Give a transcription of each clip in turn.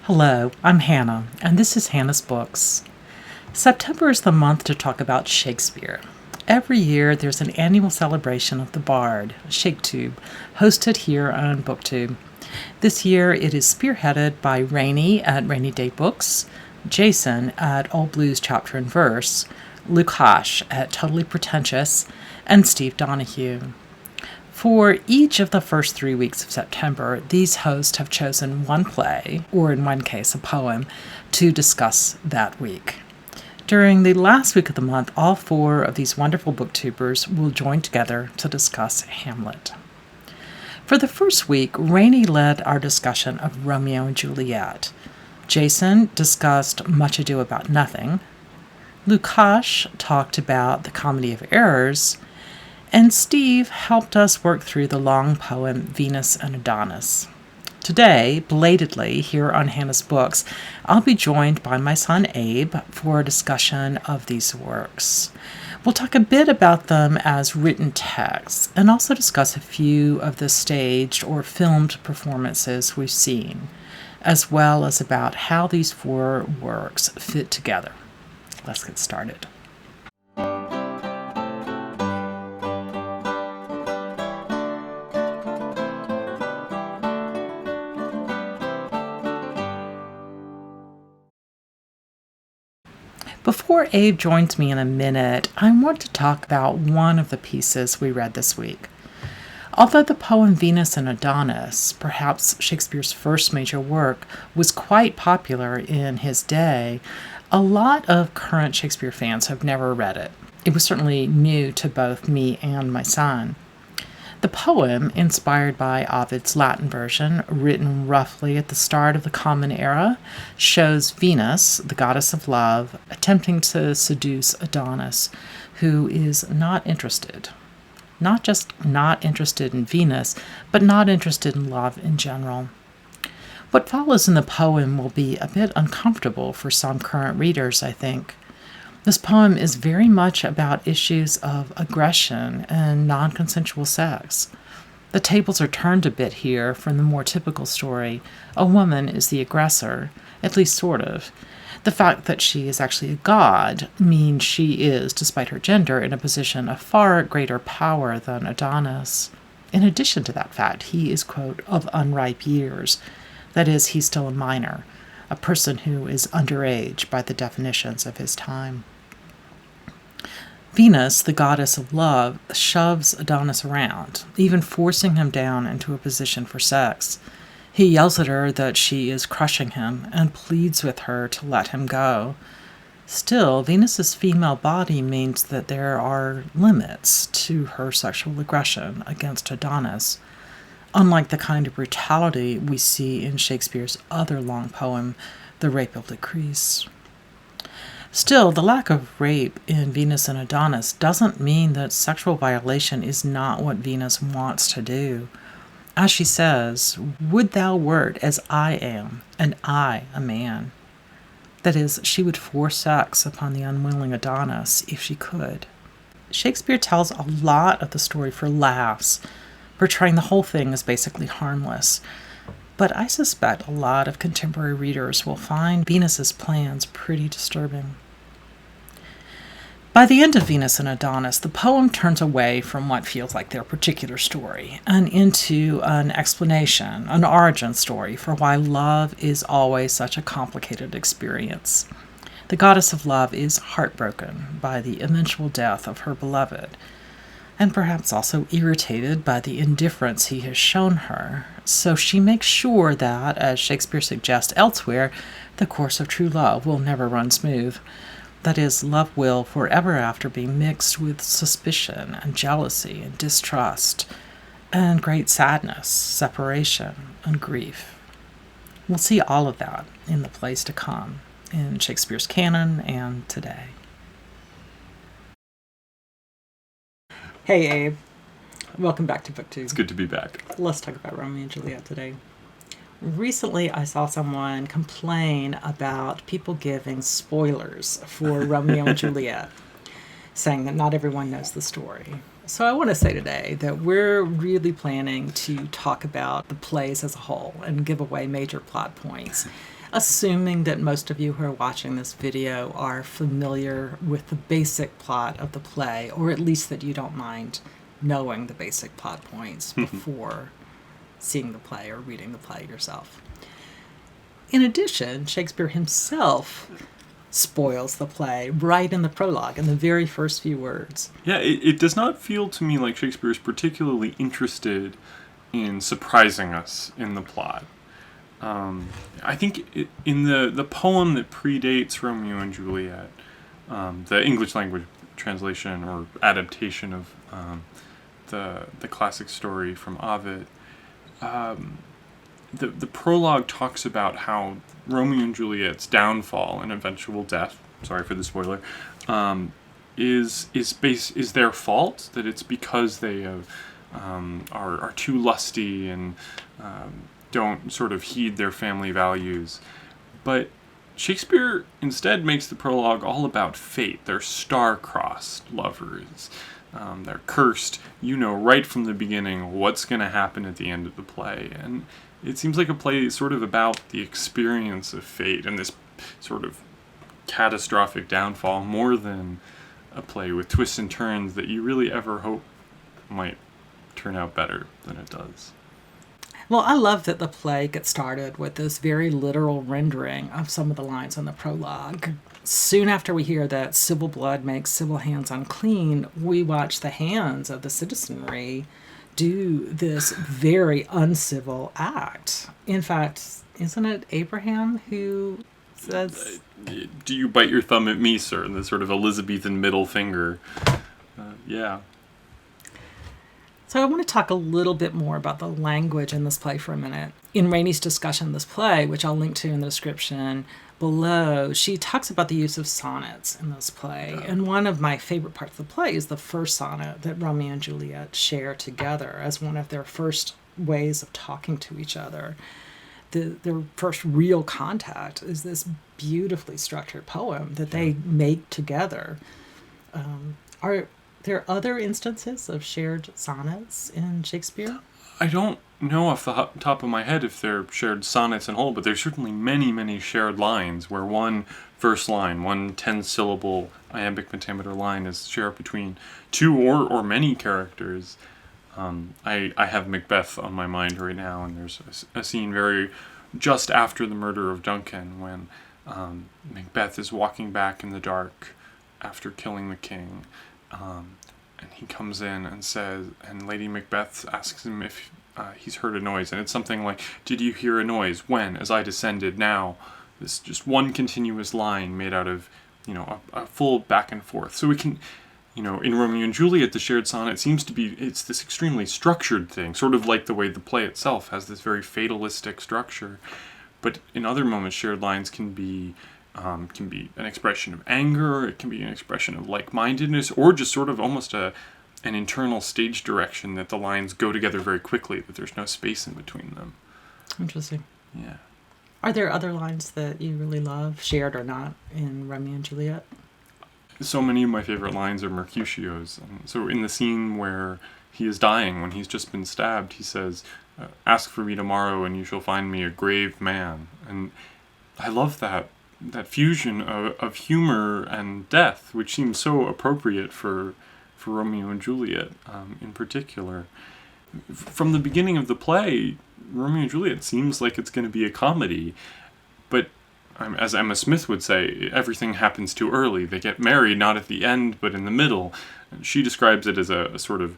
Hello, I'm Hannah, and this is Hannah's Books. September is the month to talk about Shakespeare. Every year there's an annual celebration of the Bard, Shaketube, hosted here on BookTube. This year it is spearheaded by Rainey at Rainy Day Books, Jason at Old Blues Chapter and Verse, Lukash at Totally Pretentious, and Steve Donahue. For each of the first 3 weeks of September, these hosts have chosen one play, or in one case a poem, to discuss that week. During the last week of the month, all four of these wonderful booktubers will join together to discuss Hamlet. For the first week, Rainey led our discussion of Romeo and Juliet. Jason discussed Much Ado About Nothing. Lukash talked about The Comedy of Errors. And Steve helped us work through the long poem Venus and Adonis. Today, belatedly, here on Hannah's Books, I'll be joined by my son Abe for a discussion of these works. We'll talk a bit about them as written texts and also discuss a few of the staged or filmed performances we've seen, as well as about how these four works fit together. Let's get started. Before Abe joins me in a minute, I want to talk about one of the pieces we read this week. Although the poem Venus and Adonis, perhaps Shakespeare's first major work, was quite popular in his day, a lot of current Shakespeare fans have never read it. It was certainly new to both me and my son. The poem, inspired by Ovid's Latin version, written roughly at the start of the Common Era, shows Venus, the goddess of love, attempting to seduce Adonis, who is not interested. Not just not interested in Venus, but not interested in love in general. What follows in the poem will be a bit uncomfortable for some current readers, I think. This poem is very much about issues of aggression and non-consensual sex. The tables are turned a bit here from the more typical story. A woman is the aggressor, at least sort of. The fact that she is actually a god means she is, despite her gender, in a position of far greater power than Adonis. In addition to that fact, he is, quote, of unripe years. That is, he's still a minor, a person who is underage by the definitions of his time. Venus, the goddess of love, shoves Adonis around, even forcing him down into a position for sex. He yells at her that she is crushing him and pleads with her to let him go. Still, Venus's female body means that there are limits to her sexual aggression against Adonis, unlike the kind of brutality we see in Shakespeare's other long poem, The Rape of Lucrece. Still, the lack of rape in Venus and Adonis doesn't mean that sexual violation is not what Venus wants to do. As she says, "Would thou wert as I am, and I a man." That is, she would force sex upon the unwilling Adonis if she could. Shakespeare tells a lot of the story for laughs, portraying the whole thing as basically harmless. But I suspect a lot of contemporary readers will find Venus's plans pretty disturbing. By the end of Venus and Adonis, the poem turns away from what feels like their particular story and into an explanation, an origin story for why love is always such a complicated experience. The goddess of love is heartbroken by the eventual death of her beloved, and perhaps also irritated by the indifference he has shown her. So she makes sure that, as Shakespeare suggests elsewhere, the course of true love will never run smooth. That is, love will forever after be mixed with suspicion and jealousy and distrust and great sadness, separation, and grief. We'll see all of that in the plays to come, in Shakespeare's canon and today. Hey, Abe. Welcome back to BookTube. It's good to be back. Let's talk about Romeo and Juliet today. Recently, I saw someone complain about people giving spoilers for Romeo and Juliet, saying that not everyone knows the story. So I want to say today that we're really planning to talk about the plays as a whole and give away major plot points. Assuming that most of you who are watching this video are familiar with the basic plot of the play, or at least that you don't mind knowing the basic plot points before seeing the play or reading the play yourself. In addition, Shakespeare himself spoils the play right in the prologue, in the very first few words. Yeah, it does not feel to me like Shakespeare is particularly interested in surprising us in the plot. I think in the poem that predates Romeo and Juliet, the English language translation or adaptation of the classic story from Ovid, the prologue talks about how Romeo and Juliet's downfall and eventual death, sorry for the spoiler, is their fault, that it's because they are too lusty and don't sort of heed their family values. But Shakespeare instead makes the prologue all about fate. They're star-crossed lovers. They're cursed. You know right from the beginning what's going to happen at the end of the play. And it seems like a play sort of about the experience of fate and this sort of catastrophic downfall, more than a play with twists and turns that you really ever hope might turn out better than it does. Well, I love that the play gets started with this very literal rendering of some of the lines in the prologue. Soon after we hear that civil blood makes civil hands unclean, we watch the hands of the citizenry do this very uncivil act. In fact, isn't it Abraham who says, "Do you bite your thumb at me, sir?" And the sort of Elizabethan middle finger. Yeah. So I want to talk a little bit more about the language in this play for a minute. In Rainey's discussion of this play, which I'll link to in the description below, she talks about the use of sonnets in this play. And one of my favorite parts of the play is the first sonnet that Romeo and Juliet share together as one of their first ways of talking to each other. Their first real contact is this beautifully structured poem that they make together. Are there other instances of shared sonnets in Shakespeare? I don't know off the top of my head if they're shared sonnets in whole, but there's certainly many, many shared lines where one verse line, one 10-syllable iambic pentameter line is shared between two or many characters. I have Macbeth on my mind right now, and there's a scene very just after the murder of Duncan when Macbeth is walking back in the dark after killing the king. And he comes in and says, and Lady Macbeth asks him if he's heard a noise, and it's something like, "Did you hear a noise? When? As I descended now." This just one continuous line made out of, a full back and forth. So we can, in Romeo and Juliet, the shared sonnet seems to be, it's this extremely structured thing, sort of like the way the play itself has this very fatalistic structure. But in other moments, shared lines can be an expression of anger, it can be an expression of like-mindedness, or just sort of almost an internal stage direction that the lines go together very quickly, that there's no space in between them. Interesting. Yeah. Are there other lines that you really love, shared or not, in Romeo and Juliet? So many of my favorite lines are Mercutio's. So in the scene where he is dying, when he's just been stabbed, he says, "Ask for me tomorrow and you shall find me a grave man." And I love that fusion of humor and death, which seems so appropriate for Romeo and Juliet in particular. From the beginning of the play, Romeo and Juliet seems like it's going to be a comedy, but as Emma Smith would say, everything happens too early. They get married not at the end, but in the middle. And she describes it as a sort of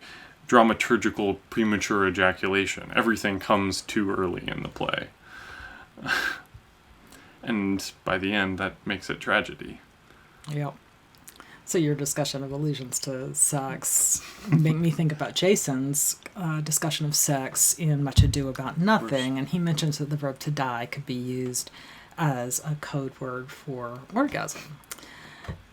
dramaturgical premature ejaculation. Everything comes too early in the play. And by the end, that makes it tragedy. Yep. So your discussion of allusions to sex make me think about Jason's discussion of sex in Much Ado About Nothing, and he mentions that the verb to die could be used as a code word for orgasm.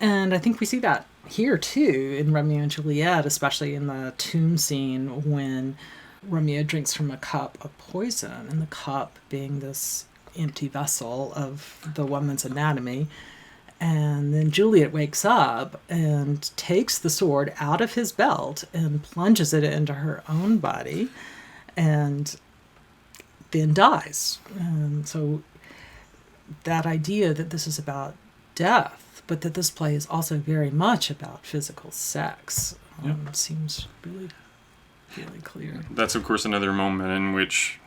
And I think we see that here, too, in Romeo and Juliet, especially in the tomb scene when Romeo drinks from a cup of poison, and the cup being this empty vessel of the woman's anatomy. And then Juliet wakes up and takes the sword out of his belt and plunges it into her own body and then dies. And so that idea that this is about death, but that this play is also very much about physical sex seems really, really clear. That's, of course, another moment in which,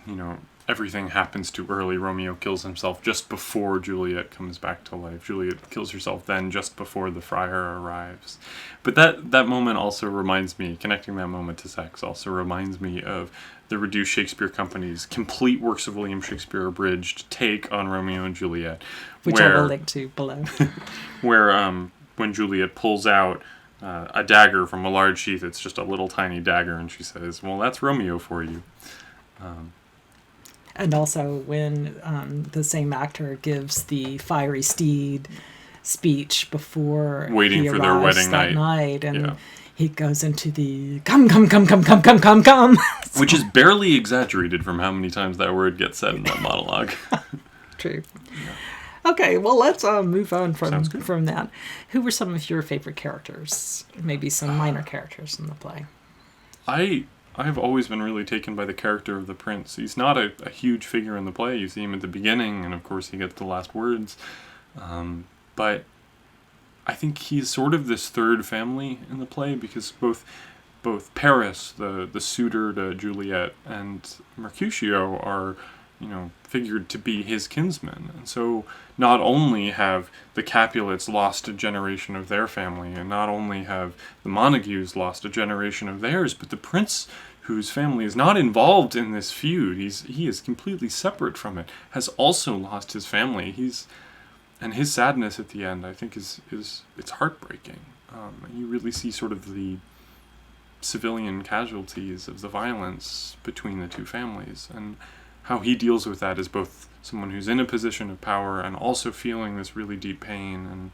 everything happens too early. Romeo kills himself just before Juliet comes back to life. Juliet kills herself then just before the friar arrives. But that moment also reminds me, connecting that moment to sex, also reminds me of the Reduced Shakespeare Company's complete works of William Shakespeare abridged take on Romeo and Juliet. Which I will link to below. Where when Juliet pulls out a dagger from a large sheath, it's just a little tiny dagger, and she says, well, that's Romeo for you. And also when the same actor gives the fiery steed speech before waiting he for arrives their wedding that night. And he goes into the come. Which is barely exaggerated from how many times that word gets said in that monologue. True. Okay, well, let's move on from that. Who were some of your favorite characters? Maybe some minor characters in the play. I've always been really taken by the character of the prince. He's not a huge figure in the play. You see him at the beginning, and of course he gets the last words. But I think he's sort of this third family in the play, because both Paris, the suitor to Juliet, and Mercutio are, figured to be his kinsmen. And so not only have the Capulets lost a generation of their family, and not only have the Montagues lost a generation of theirs, but the prince, whose family is not involved in this feud, he is completely separate from it, has also lost his family. And his sadness at the end, I think, is it's heartbreaking. You really see sort of the civilian casualties of the violence between the two families, and how he deals with that as both someone who's in a position of power and also feeling this really deep pain. And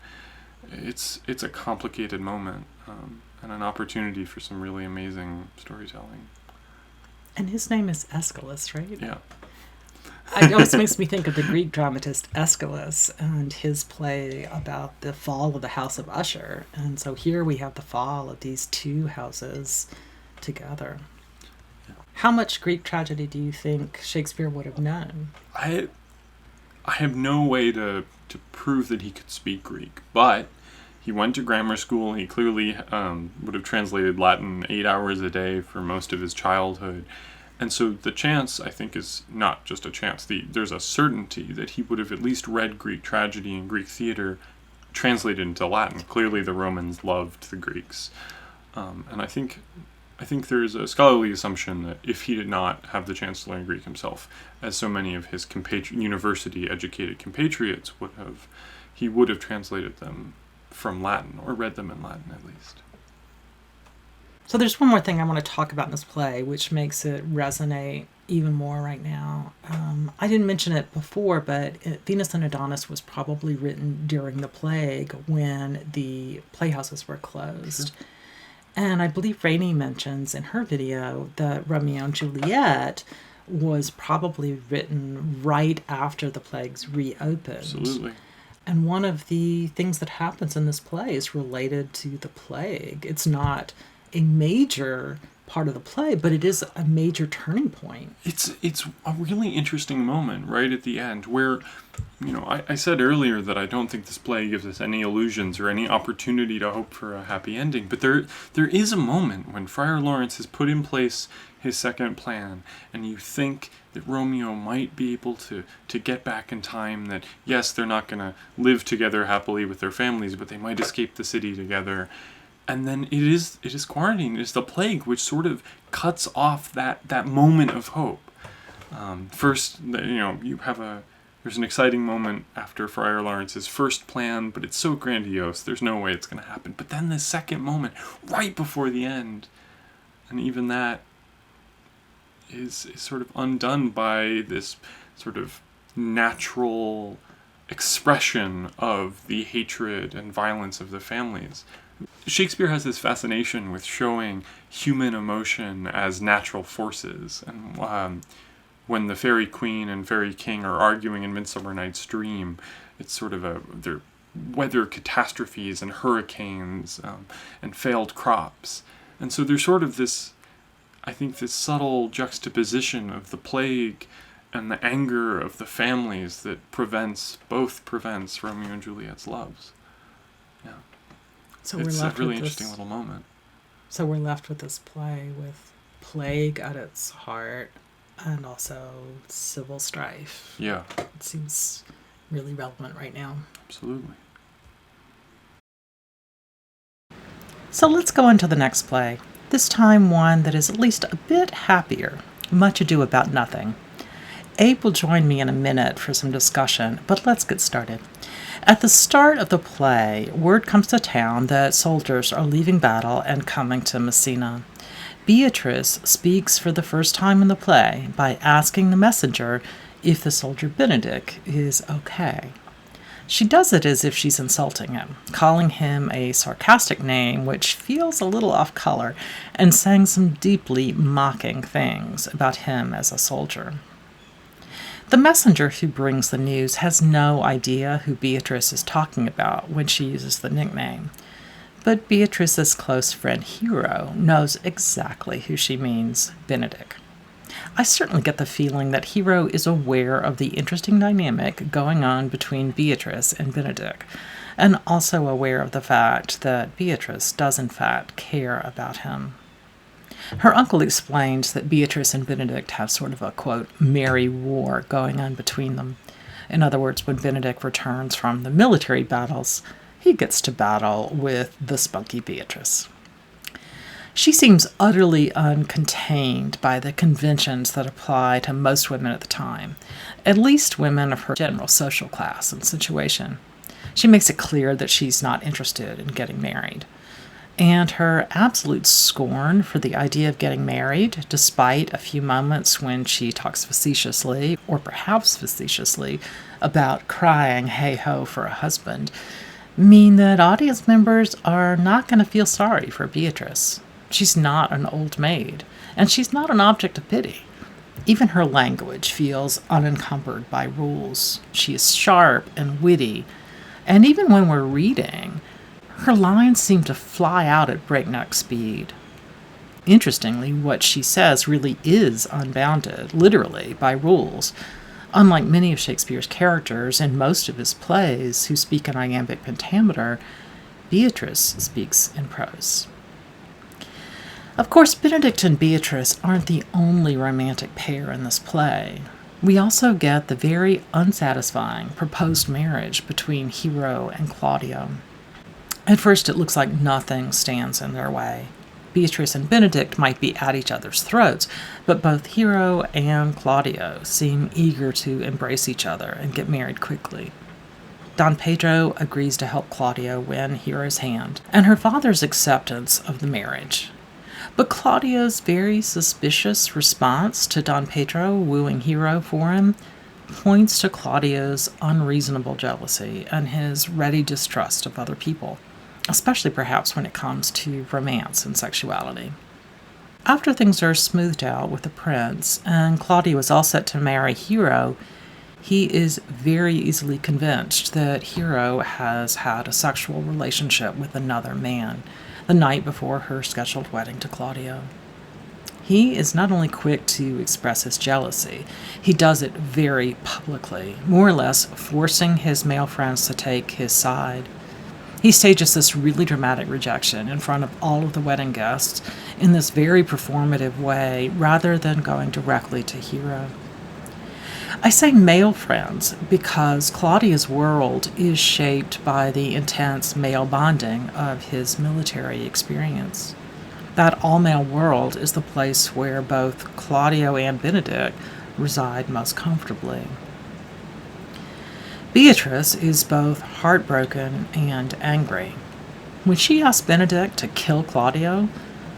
it's a complicated moment, and an opportunity for some really amazing storytelling. And his name is Aeschylus, right? Yeah. It always makes me think of the Greek dramatist Aeschylus and his play about the fall of the House of Usher. And so here we have the fall of these two houses together. How much Greek tragedy do you think Shakespeare would have known? I have no way to prove that he could speak Greek, but he went to grammar school. He clearly would have translated Latin 8 hours a day for most of his childhood. And so the chance, I think, is not just a chance. There's a certainty that he would have at least read Greek tragedy and Greek theater translated into Latin. Clearly the Romans loved the Greeks. And I think there's a scholarly assumption that if he did not have the chance to learn Greek himself, as so many of his university-educated compatriots would have, he would have translated them from Latin, or read them in Latin at least. So there's one more thing I want to talk about in this play, which makes it resonate even more right now. I didn't mention it before, but Venus and Adonis was probably written during the plague when the playhouses were closed. Sure. And I believe Rainey mentions in her video that Romeo and Juliet was probably written right after the plagues reopened. Absolutely. And one of the things that happens in this play is related to the plague. It's not a major part of the play, but it is a major turning point. It's a really interesting moment right at the end where, I said earlier that I don't think this play gives us any illusions or any opportunity to hope for a happy ending, but there is a moment when Friar Lawrence has put in place his second plan, and you think that Romeo might be able to get back in time, that yes, they're not going to live together happily with their families, but they might escape the city together. And then it is quarantine, it is the plague which sort of cuts off that moment of hope. First, you have there's an exciting moment after Friar Lawrence's first plan, but it's so grandiose, there's no way it's going to happen. But then the second moment, right before the end, and even that is sort of undone by this sort of natural expression of the hatred and violence of the families. Shakespeare has this fascination with showing human emotion as natural forces, and when the fairy queen and fairy king are arguing in Midsummer Night's Dream, it's sort of they're weather catastrophes and hurricanes and failed crops, and so there's sort of this, I think, this subtle juxtaposition of the plague and the anger of the families that both prevents Romeo and Juliet's loves. Yeah. So It's we're a left really with interesting this. little moment. So we're left with this play with plague at its heart and also civil strife. Yeah, It seems really relevant right now. absolutely. So let's go into the next play, this time one that is at least a bit happier, Much Ado About Nothing. Abe will join me in a minute for some discussion, but let's get started. At the start of the play, word comes to town that soldiers are leaving battle and coming to Messina. Beatrice speaks for the first time in the play by asking the messenger if the soldier Benedict is okay. She does it as if she's insulting him, calling him a sarcastic name which feels a little off color, and saying some deeply mocking things about him as a soldier. The messenger who brings the news has no idea who Beatrice is talking about when she uses the nickname. But Beatrice's close friend Hero knows exactly who she means, Benedict. I certainly get the feeling that Hero is aware of the interesting dynamic going on between Beatrice and Benedict, and also aware of the fact that Beatrice does in fact care about him. Her uncle explains that Beatrice and Benedict have sort of a, quote, merry war going on between them. In other words, when Benedict returns from the military battles, he gets to battle with the spunky Beatrice. She seems utterly uncontained by the conventions that apply to most women at the time, at least women of her general social class and situation. She makes it clear that she's not interested in getting married. And her absolute scorn for the idea of getting married, despite a few moments when she talks facetiously, or perhaps facetiously, about crying hey-ho for a husband, mean that audience members are not going to feel sorry for Beatrice. She's not an old maid, and she's not an object of pity. Even her language feels unencumbered by rules. She is sharp and witty, and even when we're reading, her lines seem to fly out at breakneck speed. Interestingly, what she says really is unbounded, literally, by rules, unlike many of Shakespeare's characters in most of his plays who speak in iambic pentameter. Beatrice speaks in prose. Of course, Benedict and Beatrice aren't the only romantic pair in this play. We also get the very unsatisfying proposed marriage between Hero and Claudio. At first, it looks like nothing stands in their way. Beatrice and Benedict might be at each other's throats, but both Hero and Claudio seem eager to embrace each other and get married quickly. Don Pedro agrees to help Claudio win Hero's hand, and her father's acceptance of the marriage. But Claudio's very suspicious response to Don Pedro wooing Hero for him points to Claudio's unreasonable jealousy and his ready distrust of other people, especially perhaps when it comes to romance and sexuality. After things are smoothed out with the prince and Claudio is all set to marry Hero, he is very easily convinced that Hero has had a sexual relationship with another man the night before her scheduled wedding to Claudio. He is not only quick to express his jealousy, he does it very publicly, more or less forcing his male friends to take his side. He stages this really dramatic rejection in front of all of the wedding guests in this very performative way, rather than going directly to Hero. I say male friends because Claudia's world is shaped by the intense male bonding of his military experience. That all-male world is the place where both Claudio and Benedict reside most comfortably. Beatrice is both heartbroken and angry. When she asks Benedict to kill Claudio,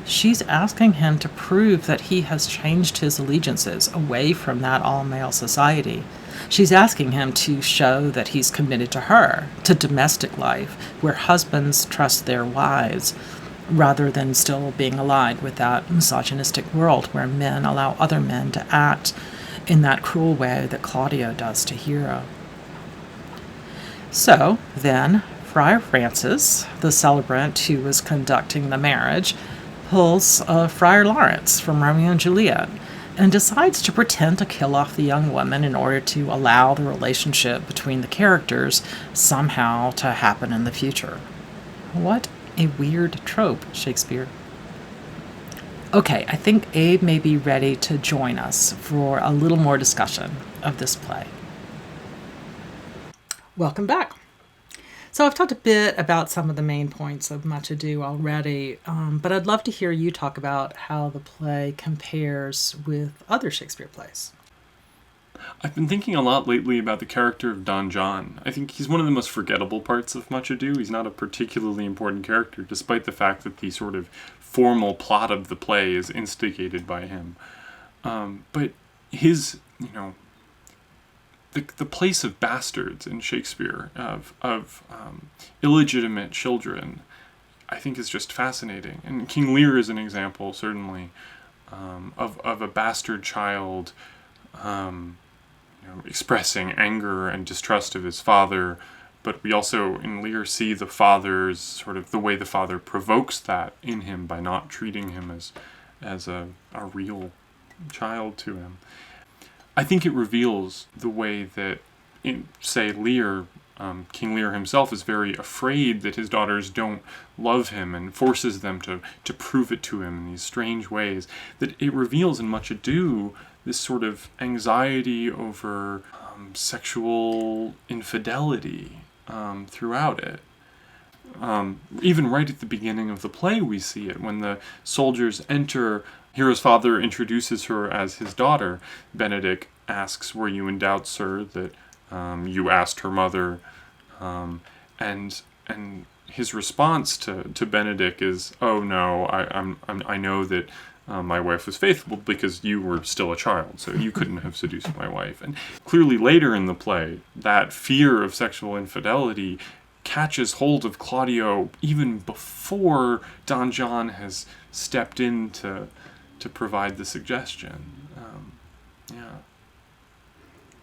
she's asking him to prove that he has changed his allegiances away from that all-male society. She's asking him to show that he's committed to her, to domestic life, where husbands trust their wives, rather than still being allied with that misogynistic world where men allow other men to act in that cruel way that Claudio does to Hero. So, then, Friar Francis, the celebrant who was conducting the marriage, pulls Friar Lawrence from Romeo and Juliet and decides to pretend to kill off the young woman in order to allow the relationship between the characters somehow to happen in the future. What a weird trope, Shakespeare. Okay, I think Abe may be ready to join us for a little more discussion of this play. Welcome back. So I've talked a bit about some of the main points of Much Ado already, but I'd love to hear you talk about how the play compares with other Shakespeare plays. I've been thinking a lot lately about the character of Don John. I think he's one of the most forgettable parts of Much Ado. He's not a particularly important character, despite the fact that the sort of formal plot of the play is instigated by him. But his, the place of bastards in Shakespeare, of illegitimate children, I think is just fascinating. And King Lear is an example, certainly, of a bastard child expressing anger and distrust of his father. But we also, in Lear, see the father's sort of the way the father provokes that in him by not treating him as a real child to him. I think it reveals the way that, in, say, Lear, King Lear himself is very afraid that his daughters don't love him and forces them to prove it to him in these strange ways. That it reveals in Much Ado this sort of anxiety over sexual infidelity throughout it. Even right at the beginning of the play we see it, when the soldiers enter. Hero's father introduces her as his daughter. Benedick asks, "Were you in doubt, sir, that you asked her mother?" And his response to Benedick is, "Oh no, I know that my wife was faithful because you were still a child, so you couldn't have seduced my wife." And clearly later in the play, that fear of sexual infidelity catches hold of Claudio even before Don John has stepped in to provide the suggestion.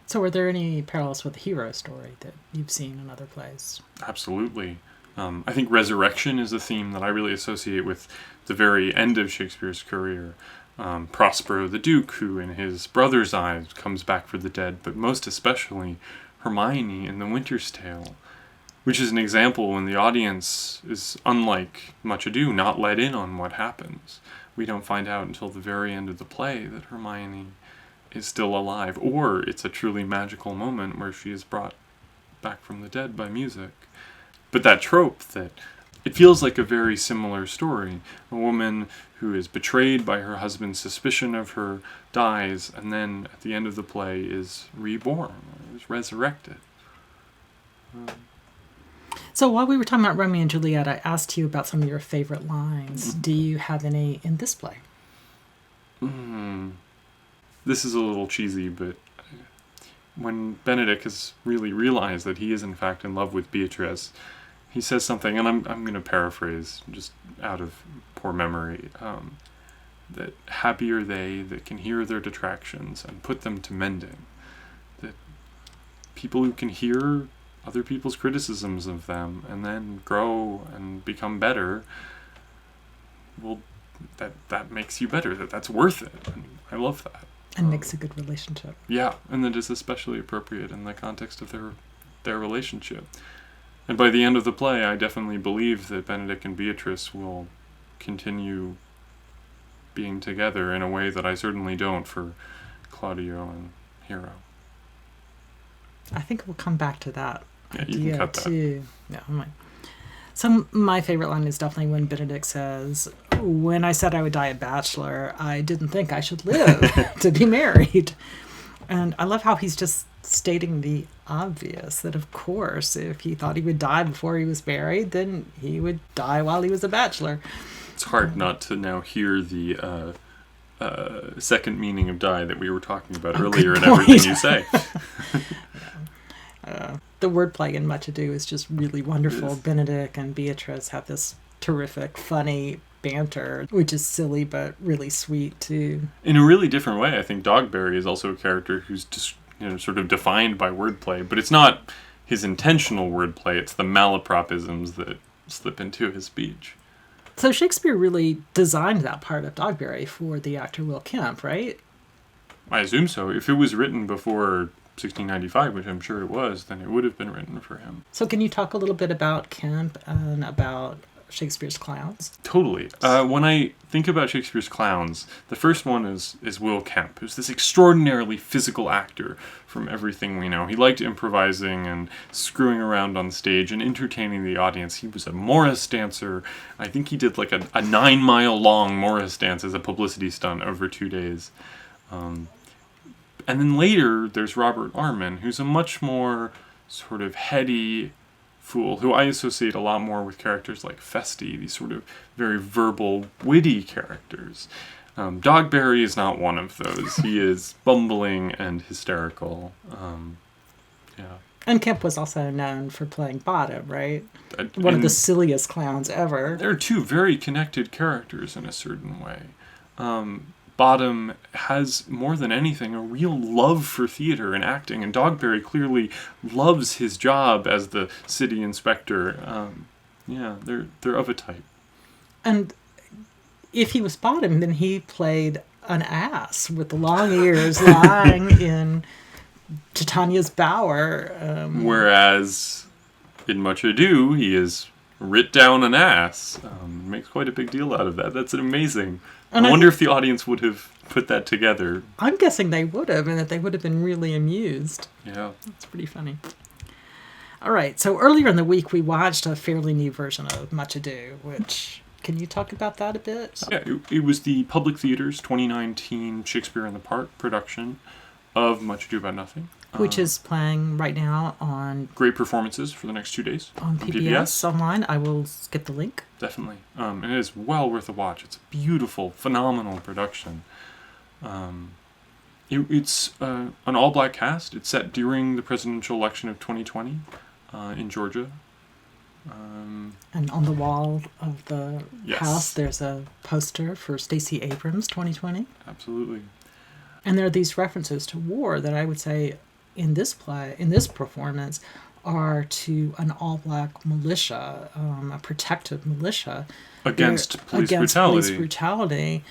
So are there any parallels with the hero story that you've seen in other plays? Absolutely. I think resurrection is a theme that I really associate with the very end of Shakespeare's career. Prospero the Duke, who in his brother's eyes comes back for the dead, but most especially Hermione in The Winter's Tale, which is an example when the audience is, unlike Much Ado, not let in on what happens. We don't find out until the very end of the play that Hermione is still alive, or it's a truly magical moment where she is brought back from the dead by music. But that trope, that it feels like a very similar story. A woman who is betrayed by her husband's suspicion of her dies, and then at the end of the play is reborn, is resurrected. So while we were talking about Romeo and Juliet, I asked you about some of your favorite lines. Do you have any in this play? This is a little cheesy, but when Benedick has really realized that he is in fact in love with Beatrice, he says something, and I'm going to paraphrase just out of poor memory, that happy are they that can hear their detractions and put them to mending. That people who can hear other people's criticisms of them and then grow and become better, well, that makes you better, that's worth it. And I love that. And makes a good relationship. Yeah, and that is especially appropriate in the context of their relationship. And by the end of the play, I definitely believe that Benedick and Beatrice will continue being together in a way that I certainly don't for Claudio and Hero. I think we'll come back to that idea you can cut too. Yeah, I might. So my favorite line is definitely when Benedick says, "When I said I would die a bachelor, I didn't think I should live to be married." And I love how he's just stating the obvious, that of course, if he thought he would die before he was married, then he would die while he was a bachelor. It's hard not to now hear the second meaning of die that we were talking about earlier in everything you say. The wordplay in Much Ado is just really wonderful. Benedick and Beatrice have this terrific, funny banter, which is silly but really sweet too. In a really different way, I think Dogberry is also a character who's just sort of defined by wordplay, but it's not his intentional wordplay, it's the malapropisms that slip into his speech. So Shakespeare really designed that part of Dogberry for the actor Will Kemp, right? I assume so. If it was written before 1695, which I'm sure it was, then it would have been written for him. So can you talk a little bit about Kemp and about Shakespeare's clowns? Totally. When I think about Shakespeare's clowns, the first one is Will Kemp, who's this extraordinarily physical actor from everything we know. He liked improvising and screwing around on stage and entertaining the audience. He was a Morris dancer. I think he did like a 9-mile-long Morris dance as a publicity stunt over 2 days. And then later, there's Robert Armin, who's a much more sort of heady fool, who I associate a lot more with characters like Feste, these sort of very verbal, witty characters. Dogberry is not one of those. He is bumbling and hysterical. And Kemp was also known for playing Bottom, right? One of the silliest clowns ever. There are two very connected characters in a certain way. Bottom has, more than anything, a real love for theater and acting, and Dogberry clearly loves his job as the city inspector. They're of a type. And if he was Bottom, then he played an ass with the long ears lying in Titania's bower. Whereas in Much Ado, he is writ down an ass. Makes quite a big deal out of that. That's amazing. And I wonder if the audience would have put that together. I'm guessing they would have, and that they would have been really amused. Yeah. That's pretty funny. All right, so earlier in the week, we watched a fairly new version of Much Ado, which... Can you talk about that a bit? Yeah, it was the Public Theater's 2019 Shakespeare in the Park production of Much Ado About Nothing. Which is playing right now on... Great performances for the next 2 days. On PBS online. I will get the link. Definitely. And it is well worth a watch. It's a beautiful, phenomenal production. It's an all-black cast. It's set during the presidential election of 2020 in Georgia. And on the wall of the Yes. house, there's a poster for Stacey Abrams 2020. Absolutely. And there are these references to war that I would say in this performance, are to an all-black militia, a protective militia. Against police brutality.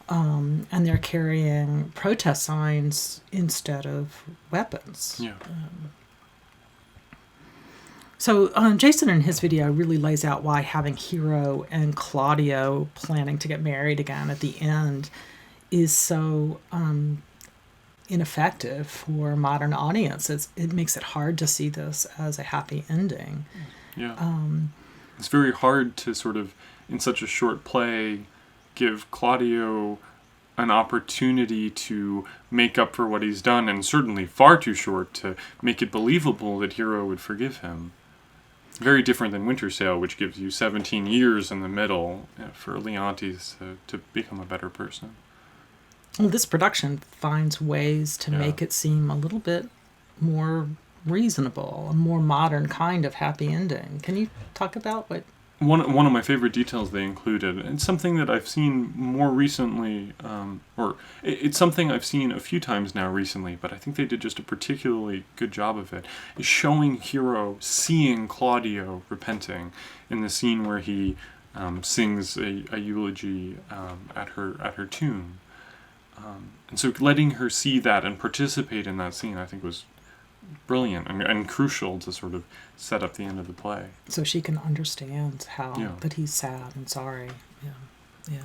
And they're carrying protest signs instead of weapons. Yeah. So Jason in his video really lays out why having Hero and Claudio planning to get married again at the end is so ineffective for modern audiences. It makes it hard to see this as a happy ending. Yeah. It's very hard to sort of, in such a short play, give Claudio an opportunity to make up for what he's done, and certainly far too short to make it believable that Hero would forgive him. Very different than Winter Sail, which gives you 17 years in the middle for Leontes to become a better person. Well, this production finds ways to make it seem a little bit more reasonable, a more modern kind of happy ending. Can you talk about what... One of my favorite details they included, and something that I've seen more recently, it's something I've seen a few times now recently, but I think they did just a particularly good job of it, is showing Hero seeing Claudio repenting in the scene where he sings a eulogy at her tomb. And so letting her see that and participate in that scene, I think, was brilliant and crucial to sort of set up the end of the play. So she can understand that he's sad and sorry. Yeah.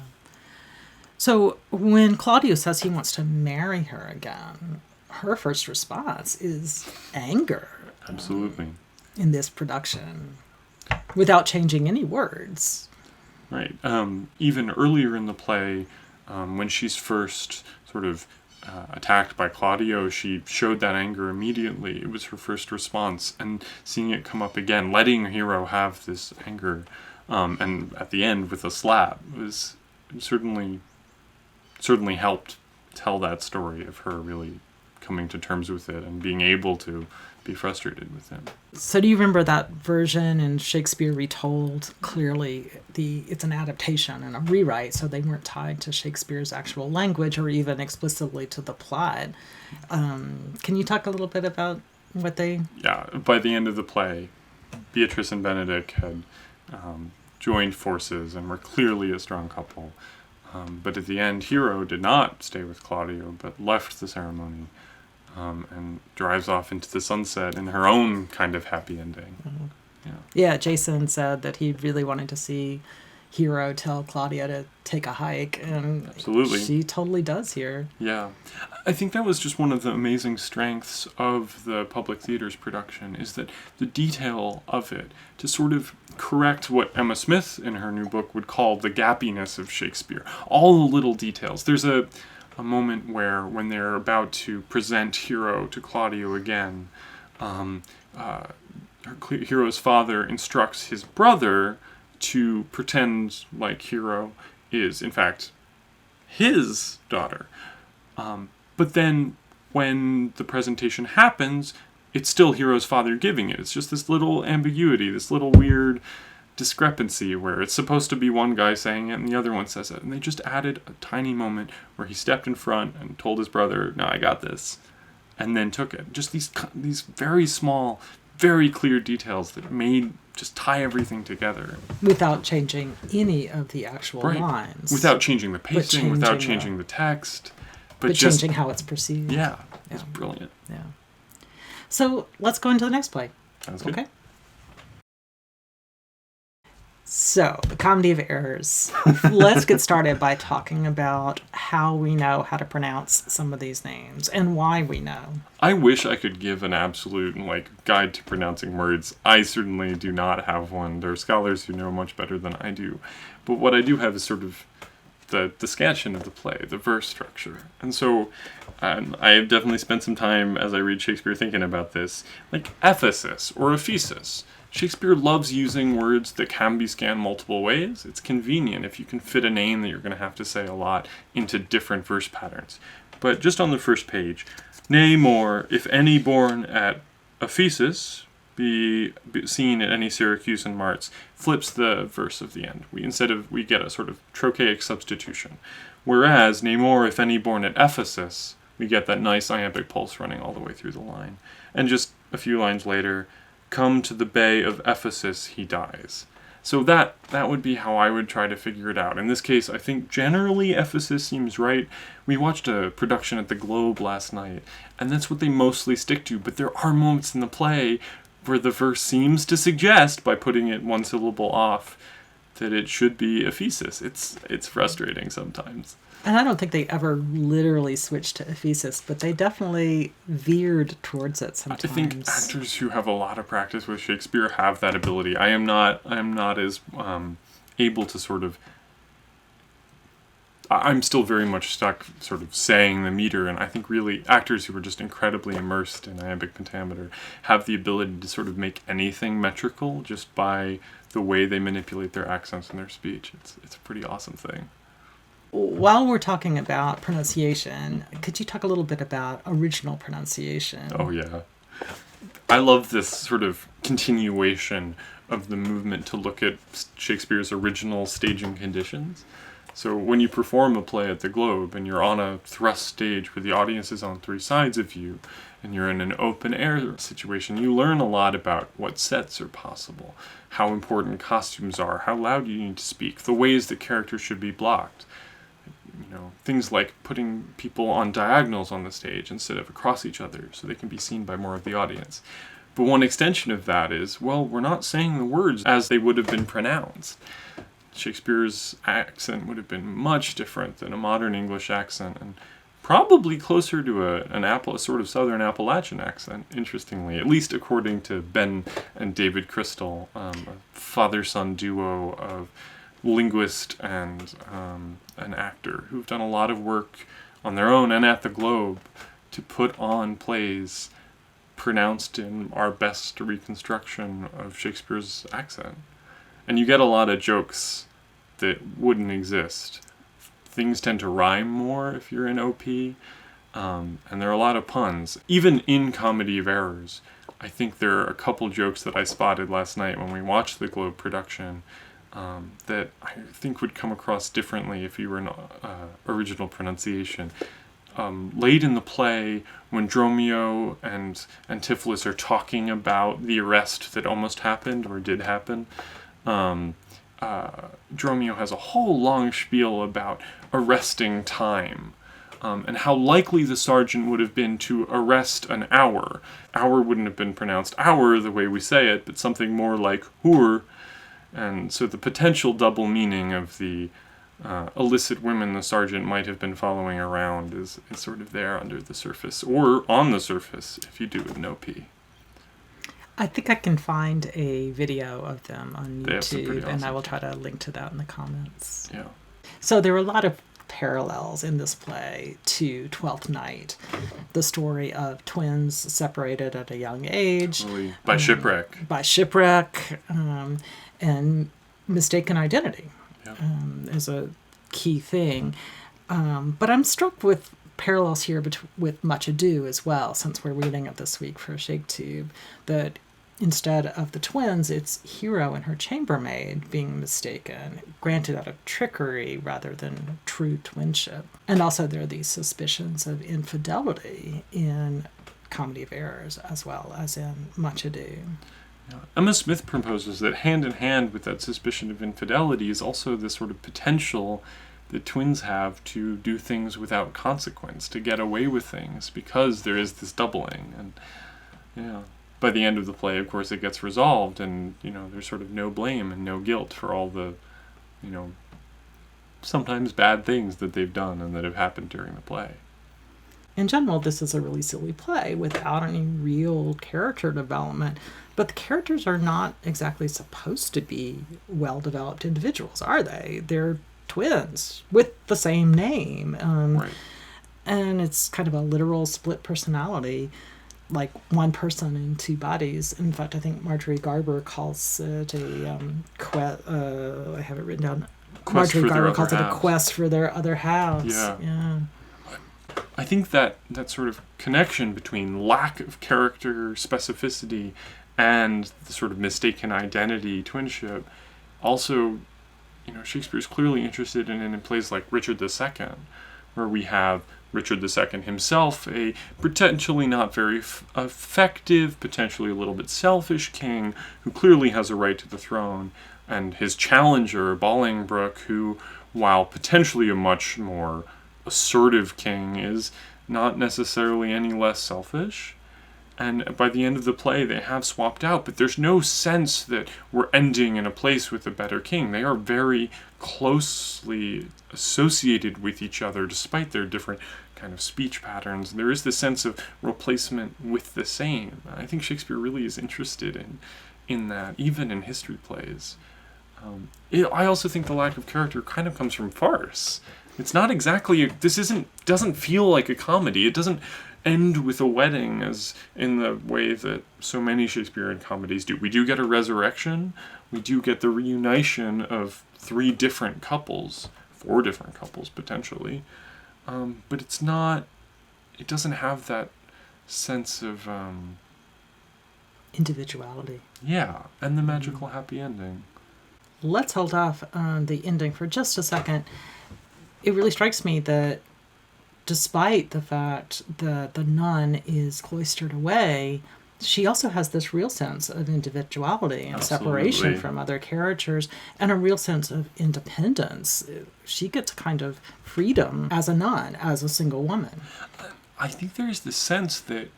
So when Claudio says he wants to marry her again, her first response is anger. Absolutely. In this production, without changing any words. Right. Even earlier in the play, when she's first sort of attacked by Claudio, she showed that anger immediately. It was her first response, and seeing it come up again, letting Hero have this anger, and at the end with a slap, was certainly helped tell that story of her really coming to terms with it and being able to be frustrated with him. So do you remember that version in Shakespeare Retold? Clearly, it's an adaptation and a rewrite, so they weren't tied to Shakespeare's actual language or even explicitly to the plot. Can you talk a little bit about what they... Yeah, by the end of the play, Beatrice and Benedict had joined forces and were clearly a strong couple. But at the end, Hero did not stay with Claudio, but left the ceremony and drives off into the sunset in her own kind of happy ending. Yeah, Jason said that he really wanted to see Hero tell Claudia to take a hike, and Absolutely. she totally does here. Yeah. I think that was just one of the amazing strengths of the Public Theater's production, is that the detail of it, to sort of correct what Emma Smith in her new book would call the gappiness of Shakespeare. All the little details. There's a moment where, when they're about to present Hero to Claudio again, Hero's father instructs his brother to pretend like Hero is, in fact, his daughter. But then, when the presentation happens, it's still Hero's father giving it. It's just this little ambiguity, this little weird discrepancy where it's supposed to be one guy saying it and the other one says it. And they just added a tiny moment where he stepped in front and told his brother, "No, I got this," and then took it. Just these very small, very clear details that just tie everything together. Without changing any of the actual lines. Without changing the pacing, without changing the text. But just changing how it's perceived. Yeah. It's brilliant. Yeah. So let's go into the next play. Sounds good. Okay. So, the Comedy of Errors. Let's get started by talking about how we know how to pronounce some of these names and why we know. I wish I could give an absolute guide to pronouncing words. I certainly do not have one. There are scholars who know much better than I do. But what I do have is sort of the scansion of the play, the verse structure. And so I have definitely spent some time as I read Shakespeare thinking about this, like Ephesus or Ephesus. Shakespeare loves using words that can be scanned multiple ways. It's convenient if you can fit a name that you're going to have to say a lot into different verse patterns. But just on the first page, nay more, if any born at Ephesus be seen at any Syracusan marts, flips the verse of the end. We get a sort of trochaic substitution. Whereas, nay more, if any born at Ephesus, we get that nice iambic pulse running all the way through the line. And just a few lines later, come to the bay of Ephesus, he dies. So that would be how I would try to figure it out. In this case, I think generally Ephesus seems right. We watched a production at the Globe last night, and that's what they mostly stick to. But there are moments in the play where the verse seems to suggest, by putting it one syllable off, that it should be Ephesus. It's frustrating sometimes. And I don't think they ever literally switched to Ephesus, but they definitely veered towards it sometimes. I think actors who have a lot of practice with Shakespeare have that ability. I am not as able to sort of... I'm still very much stuck sort of saying the meter, and I think really actors who are just incredibly immersed in iambic pentameter have the ability to sort of make anything metrical just by the way they manipulate their accents and their speech. It's a pretty awesome thing. While we're talking about pronunciation, could you talk a little bit about original pronunciation? Oh, yeah. I love this sort of continuation of the movement to look at Shakespeare's original staging conditions. So when you perform a play at the Globe and you're on a thrust stage where the audience is on three sides of you and you're in an open air situation, you learn a lot about what sets are possible, how important costumes are, how loud you need to speak, the ways that characters should be blocked. Things like putting people on diagonals on the stage instead of across each other so they can be seen by more of the audience. But one extension of that is, we're not saying the words as they would have been pronounced. Shakespeare's accent would have been much different than a modern English accent, and probably closer to a sort of Southern Appalachian accent, interestingly, at least according to Ben and David Crystal, a father-son duo of linguist and an actor who've done a lot of work on their own and at the Globe to put on plays pronounced in our best reconstruction of Shakespeare's accent. And you get a lot of jokes that wouldn't exist. Things tend to rhyme more if you're in OP, and there are a lot of puns. Even in Comedy of Errors, I think there are a couple jokes that I spotted last night when we watched the Globe production that I think would come across differently if you were in original pronunciation. Late in the play, when Dromio and Antipholus are talking about the arrest that almost happened or did happen, Dromio has a whole long spiel about arresting time. And how likely the sergeant would have been to arrest an hour. Hour wouldn't have been pronounced hour the way we say it, but something more like hour. And so the potential double meaning of the illicit women the sergeant might have been following around is sort of there under the surface, or on the surface if you do with no P. I think I can find a video of them on YouTube, awesome and I will try to link to that in the comments. Yeah. So there were a lot of parallels in this play to Twelfth Night, the story of twins separated at a young age. Really, by shipwreck. By shipwreck, and mistaken identity is a key thing. But I'm struck with parallels here with Much Ado as well, since we're reading it this week for Shaketube, that instead of the twins, it's Hero and her chambermaid being mistaken, granted out of trickery rather than true twinship. And also there are these suspicions of infidelity in Comedy of Errors as well as in Much Ado. Yeah. Emma Smith proposes that hand in hand with that suspicion of infidelity is also this sort of potential that twins have to do things without consequence, to get away with things, because there is this doubling. And yeah, by the end of the play, of course, it gets resolved, and there's sort of no blame and no guilt for all the sometimes bad things that they've done and that have happened during the play. In general, this is a really silly play without any real character development, but the characters are not exactly supposed to be well-developed individuals, are they? They're twins with the same name. Right. And it's kind of a literal split personality, like one person in two bodies. In fact, I think Marjorie Garber calls it a I have it written down. Marjorie Garber calls it a quest for their other halves. Yeah. I think that sort of connection between lack of character specificity and the sort of mistaken identity twinship also, Shakespeare's clearly interested in plays like Richard II, where we have Richard II himself, a potentially not very effective, potentially a little bit selfish king who clearly has a right to the throne, and his challenger, Bolingbroke, who, while potentially a much more assertive king, is not necessarily any less selfish. And by the end of the play, they have swapped out, but there's no sense that we're ending in a place with a better king. They are very closely associated with each other, despite their different kind of speech patterns. There is this sense of replacement with the same. I think Shakespeare really is interested in that, even in history plays. I also think the lack of character kind of comes from farce. It's not exactly doesn't feel like a comedy. It doesn't end with a wedding as in the way that so many Shakespearean comedies do. We do get a resurrection. We do get the reunition of 3 different couples, 4 different couples potentially. But it doesn't have that sense of individuality. Yeah, and the magical happy ending. Let's hold off on the ending for just a second. It really strikes me that despite the fact that the nun is cloistered away, she also has this real sense of individuality and separation from other characters, and a real sense of independence. She gets kind of freedom as a nun, as a single woman. I think there's this sense that,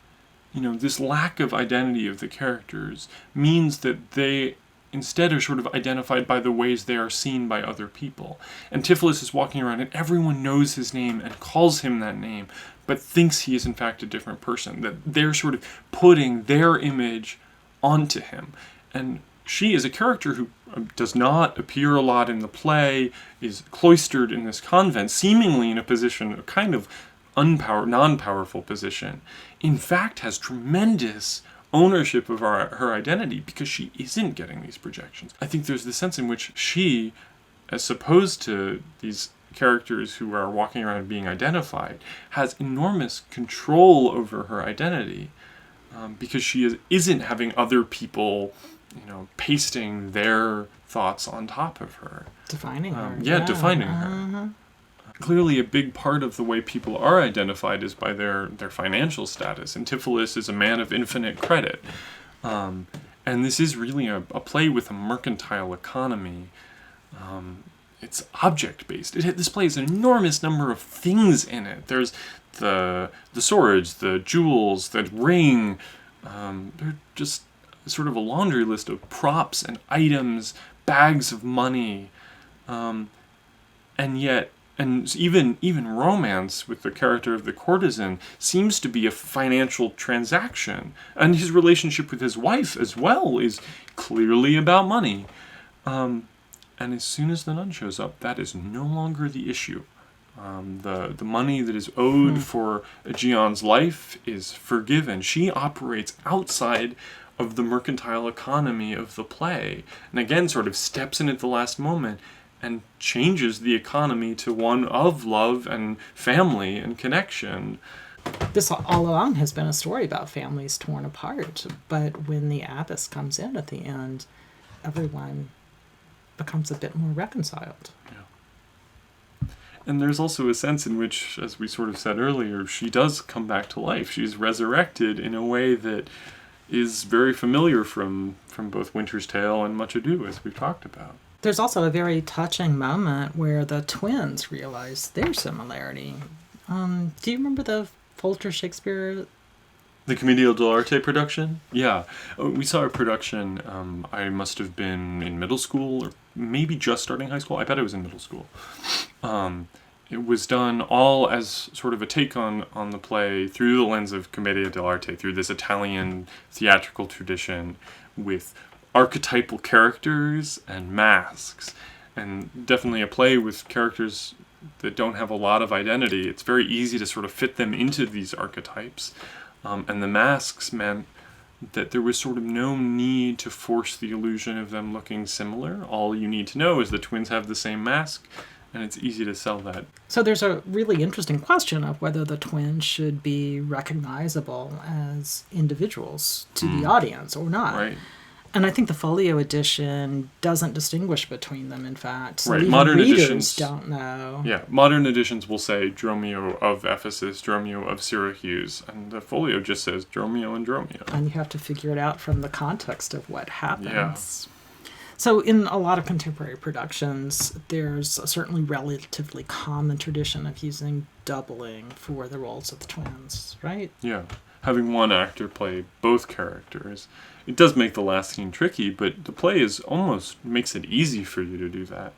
this lack of identity of the characters means that they instead are sort of identified by the ways they are seen by other people. Antipholus is walking around and everyone knows his name and calls him that name, but thinks he is in fact a different person, that they're sort of putting their image onto him. And she is a character who does not appear a lot in the play, is cloistered in this convent, seemingly in a position, a kind of non-powerful position, in fact has tremendous ownership of her identity because she isn't getting these projections. I think there's the sense in which she, as opposed to these characters who are walking around being identified, has enormous control over her identity because she isn't having other people, pasting their thoughts on top of her. Defining her. Defining her. Clearly a big part of the way people are identified is by their financial status. Antipholus is a man of infinite credit. And this is really a play with a mercantile economy. It's object-based. This play has an enormous number of things in it. There's the swords, the jewels, the ring. They're just sort of a laundry list of props and items, bags of money, and even romance with the character of the courtesan seems to be a financial transaction, and his relationship with his wife as well is clearly about money. And as soon as the nun shows up, that is no longer the issue. The money that is owed for Aegeon's life is forgiven. She operates outside of the mercantile economy of the play, and again sort of steps in at the last moment and changes the economy to one of love and family and connection. This all along has been a story about families torn apart, but when the abbess comes in at the end, everyone becomes a bit more reconciled. Yeah. And there's also a sense in which, as we sort of said earlier, she does come back to life. She's resurrected in a way that is very familiar from both Winter's Tale and Much Ado, as we've talked about. There's also a very touching moment where the twins realize their similarity. Do you remember the Folger Shakespeare? The Commedia dell'arte production? Yeah. We saw a production, I must have been in middle school, or maybe just starting high school. I bet I was in middle school. It was done all as sort of a take on the play through the lens of Commedia dell'arte, through this Italian theatrical tradition with archetypal characters and masks. And definitely a play with characters that don't have a lot of identity. It's very easy to sort of fit them into these archetypes. And the masks meant that there was sort of no need to force the illusion of them looking similar. All you need to know is the twins have the same mask, and it's easy to sell that. So there's a really interesting question of whether the twins should be recognizable as individuals to the audience or not. Right. And I think the folio edition doesn't distinguish between them, in fact. So right. even Modern readers editions don't know. Yeah, modern editions will say Dromio of Ephesus, Dromio of Syracuse, and the folio just says Dromio and Dromio. And you have to figure it out from the context of what happens. Yeah. So in a lot of contemporary productions, there's a certainly relatively common tradition of using doubling for the roles of the twins, right? Yeah. Having one actor play both characters. It does make the last scene tricky, but the play almost makes it easy for you to do that.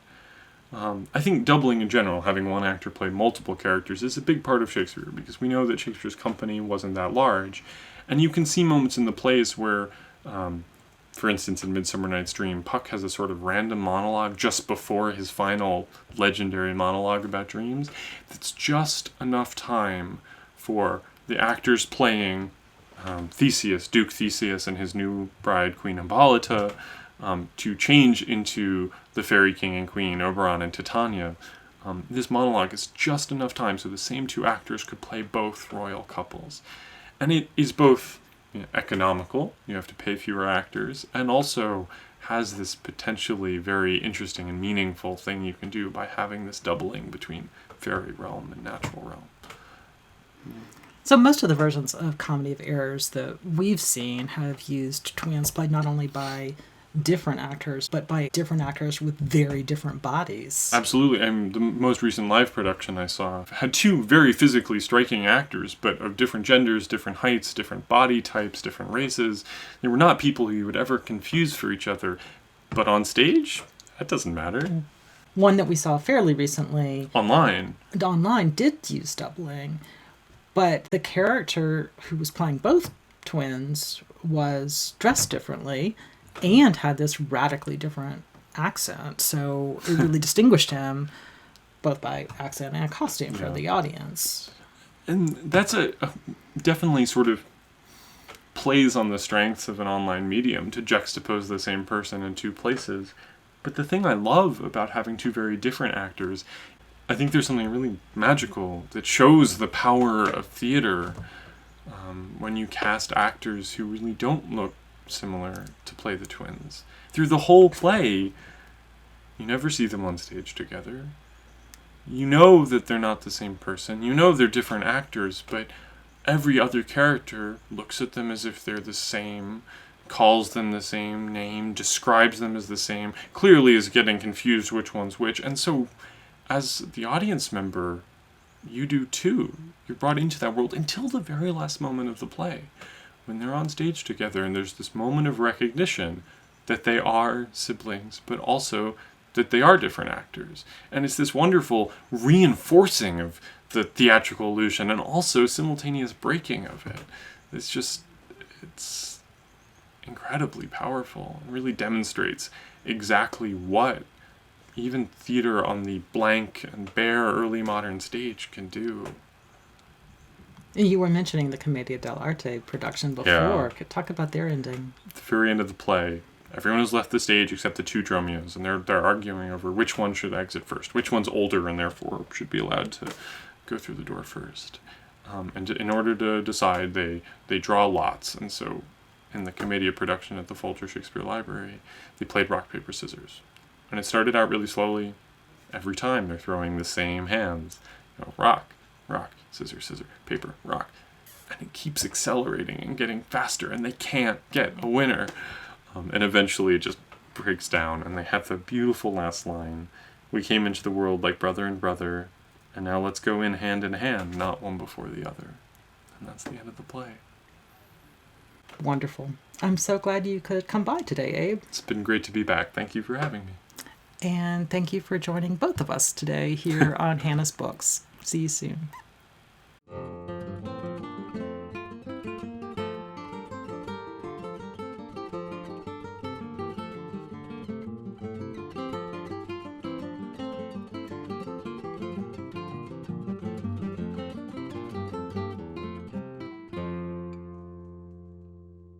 I think doubling in general, having one actor play multiple characters, is a big part of Shakespeare, because we know that Shakespeare's company wasn't that large. And you can see moments in the plays where, for instance, in Midsummer Night's Dream, Puck has a sort of random monologue just before his final legendary monologue about dreams. That's just enough time for the actors playing Theseus, Duke Theseus, and his new bride, Queen Hippolyta, to change into the fairy king and queen, Oberon and Titania. This monologue is just enough time so the same two actors could play both royal couples. And it is both economical, you have to pay fewer actors, and also has this potentially very interesting and meaningful thing you can do by having this doubling between fairy realm and natural realm. So most of the versions of Comedy of Errors that we've seen have used twins played not only by different actors, but by different actors with very different bodies. Absolutely. The most recent live production I saw had two very physically striking actors, but of different genders, different heights, different body types, different races. They were not people who you would ever confuse for each other. But on stage, that doesn't matter. One that we saw fairly recently Online did use doubling. But the character who was playing both twins was dressed differently and had this radically different accent. So it really distinguished him both by accent and costume for the audience. And that's a definitely sort of plays on the strengths of an online medium to juxtapose the same person in two places. But the thing I love about having two very different actors, I think there's something really magical that shows the power of theater when you cast actors who really don't look similar to play the twins. Through the whole play, you never see them on stage together. You know that they're not the same person. You know they're different actors, but every other character looks at them as if they're the same, calls them the same name, describes them as the same, clearly is getting confused which one's which. And so, as the audience member, you do too. You're brought into that world until the very last moment of the play, when they're on stage together and there's this moment of recognition that they are siblings, but also that they are different actors. And it's this wonderful reinforcing of the theatrical illusion and also simultaneous breaking of it. It's incredibly powerful. It really demonstrates exactly what even theater on the blank and bare early modern stage can do. You were mentioning the Commedia dell'arte production before. Yeah. Talk about their ending. At the very end of the play, everyone has left the stage except the two Dromios, and they're arguing over which one should exit first, which one's older and therefore should be allowed to go through the door first. And in order to decide, they draw lots. And so in the Commedia production at the Folger Shakespeare Library, they played rock, paper, scissors. And it started out really slowly. Every time they're throwing the same hands. Rock, rock, scissors, scissors, paper, rock. And it keeps accelerating and getting faster, and they can't get a winner. And eventually it just breaks down, and they have the beautiful last line. We came into the world like brother and brother, and now let's go in hand, not one before the other. And that's the end of the play. Wonderful. I'm so glad you could come by today, Abe. It's been great to be back. Thank you for having me. And thank you for joining both of us today here on Hannah's Books. See you soon.